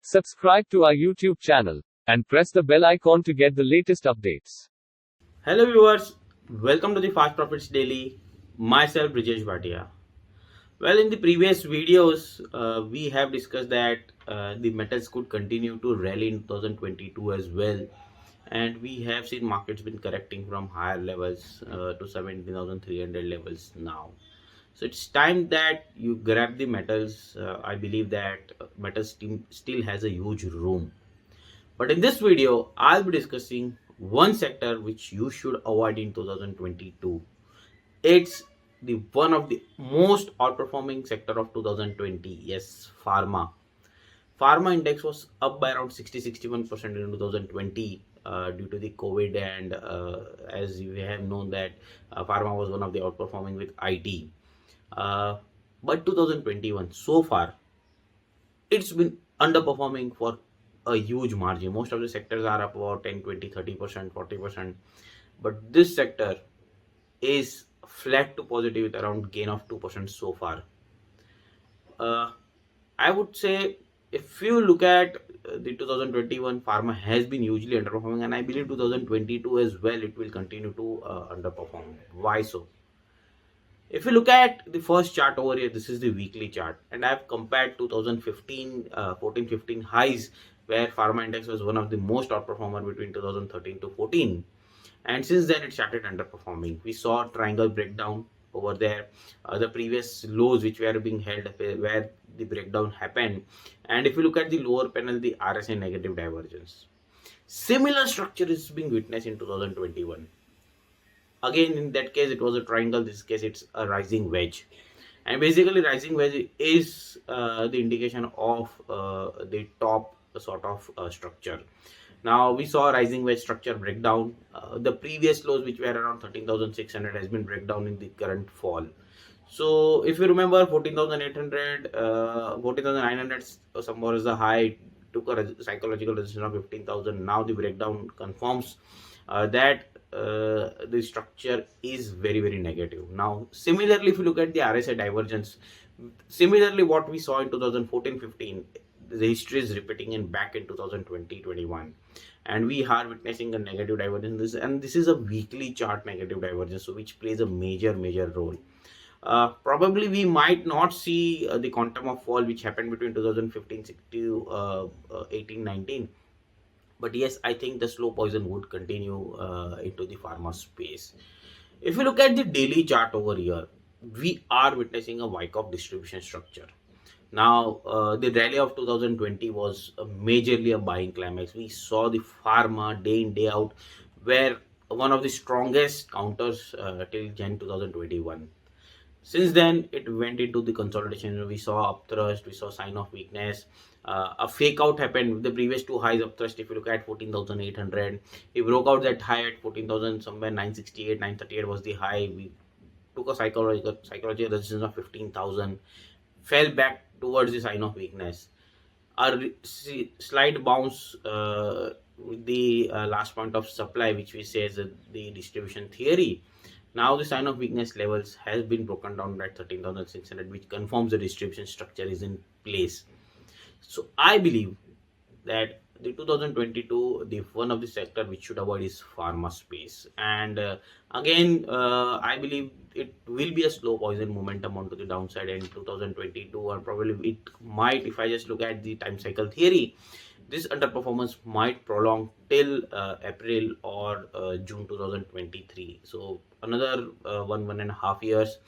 Subscribe to our YouTube channel and press the bell icon to get the latest updates. Hello viewers, welcome to the Fast Profits Daily. Myself Brijesh Bhatia. Well, in the previous videos, we have discussed that the metals could continue to rally in 2022 as well, and we have seen markets been correcting from higher levels to 17,300 levels now. So it's time that you grab the metals. I believe that metals still has a huge room. But in this video, I'll be discussing one sector which you should avoid in 2022. It's the one of the most outperforming sector of 2020. Yes, pharma. Pharma index was up by around 60-61% in 2020 due to the COVID, and as you have known that pharma was one of the outperforming with IT. Uh, but 2021 so far, it's been underperforming for a huge margin. Most of the sectors are up about 10, 20, 30%, 40%. But this sector is flat to positive with around gain of 2% so far. Uh, I would say if you look at the 2021, pharma has been hugely underperforming, and I believe 2022 as well, it will continue to underperform. Why so? If you look at the first chart over here, this is the weekly chart, and I've compared 2015, 14-15 highs where pharma index was one of the most outperformer between 2013 to 14, and since then it started underperforming. We saw triangle breakdown over there, the previous lows which were being held where the breakdown happened, and if you look at the lower panel, the RSI negative divergence. Similar structure is being witnessed in 2021. Again, in that case it was a triangle, this case it's a rising wedge, and basically rising wedge is the indication of the top sort of structure. Now we saw rising wedge structure breakdown. The previous lows which were around 13,600 has been breakdown in the current fall. So if you remember 14,800, 14,900 somewhere is the high, took a psychological resistance of 15,000. Now the breakdown confirms that the structure is very negative. Now similarly, if you look at the RSI divergence, similarly what we saw in 2014-15, the history is repeating in back in 2020-21, and we are witnessing a negative divergence, and this is a weekly chart negative divergence, so which plays a major role. Probably we might not see the quantum of fall which happened between 2015 to 18-19, but yes, I think the slow poison would continue into the pharma space. If you look at the daily chart over here, we are witnessing a Wyckoff distribution structure. Now, the rally of 2020 was majorly a buying climax. We saw the pharma day in, day out, where one of the strongest counters till Jan 2021. Since then, it went into the consolidation. We saw upthrust, we saw sign of weakness. A fake out happened with the previous two highs upthrust. If you look at 14,800, we broke out that high at 14,000, somewhere 968, 938 was the high. We took a psychological resistance of 15,000, fell back towards the sign of weakness. A slight bounce with the last point of supply, which we say is the distribution theory. Now the sign of weakness levels has been broken down at 13,600, which confirms the distribution structure is in place. So I believe that the 2022, the one of the sector which should avoid is pharma space, and again I believe it will be a slow poison momentum onto the downside in 2022, or probably it might, if I just look at the time cycle theory, this underperformance might prolong till April or June 2023. So another 1.5 years.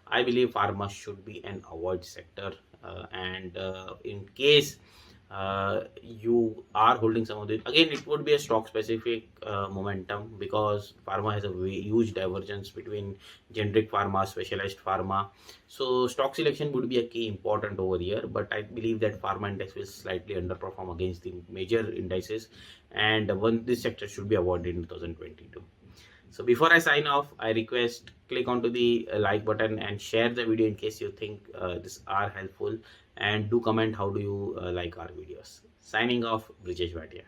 I believe pharma should be an avoid sector, and in case you are holding some of it, again it would be a stock specific momentum, because pharma has a huge divergence between generic pharma, specialized pharma. So stock selection would be a key important over here, but I believe that pharma index will slightly underperform against the major indices, and one this sector should be avoided in 2022. So before I sign off, I request click onto the like button and share the video in case you think this are helpful, and do comment how do you like our videos. Signing off, Brijesh Bhatia.